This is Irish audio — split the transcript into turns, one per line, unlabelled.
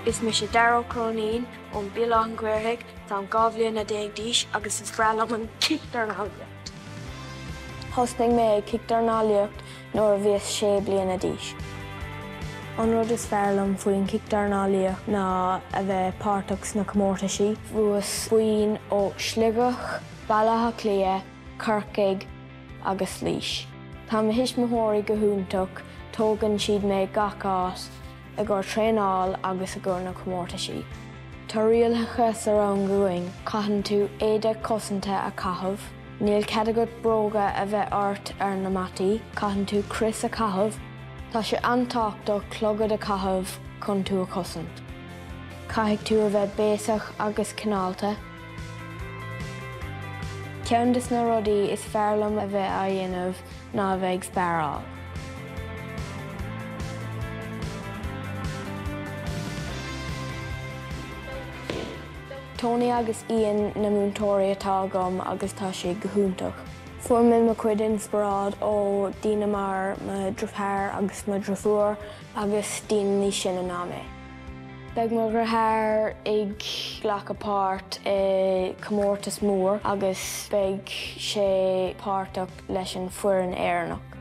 Is me sé Dhara Ó Cróinín ón Béal Átha Ghaorthaidh tá bhliain na déag díos agus is breá an Cicdhornálaíocht. Thosnaigh mé Cicdhornálaíocht nuair a bhíos 6 bliana díos. An rud is fearlam faoin Cicdhornálaíocht ná a bheith páirteach na comórtasaí. Bhuas faoin ó Sliagach, Béal Átha clia, Chorcaí agus leis. Tá hismóirí go húntaach tógann siad mé gach áit a ggur tréanáil agus a ggur na comórtasaí. Tá rialthachas ar an gúing, caitheann tú éide cosanta a caitheamh, níl ceadagad bróga a bheith ort ar na mataí, caitheann tú cris a caitheamh, tá sé antáachta clogad a caitheamh chun tú a cosant. Caithfidh tú a bheith béasach agus cinálta. Ceann na rudaí is fearlam a bheith a dhéanamh ná a bheith speáráil. Tony agus Ian na múntóirí atá agam agus tá sé go húntaach. Fuair mé mo cuid inspirad ó daoine mar mo dheartháir agus mo dheartháir agus daoine ní sin ná mé. Beidh mo gur thar ag ghlacann páirt i comórtas mór agus beidh sé páirteach leis an fuair an éireannach.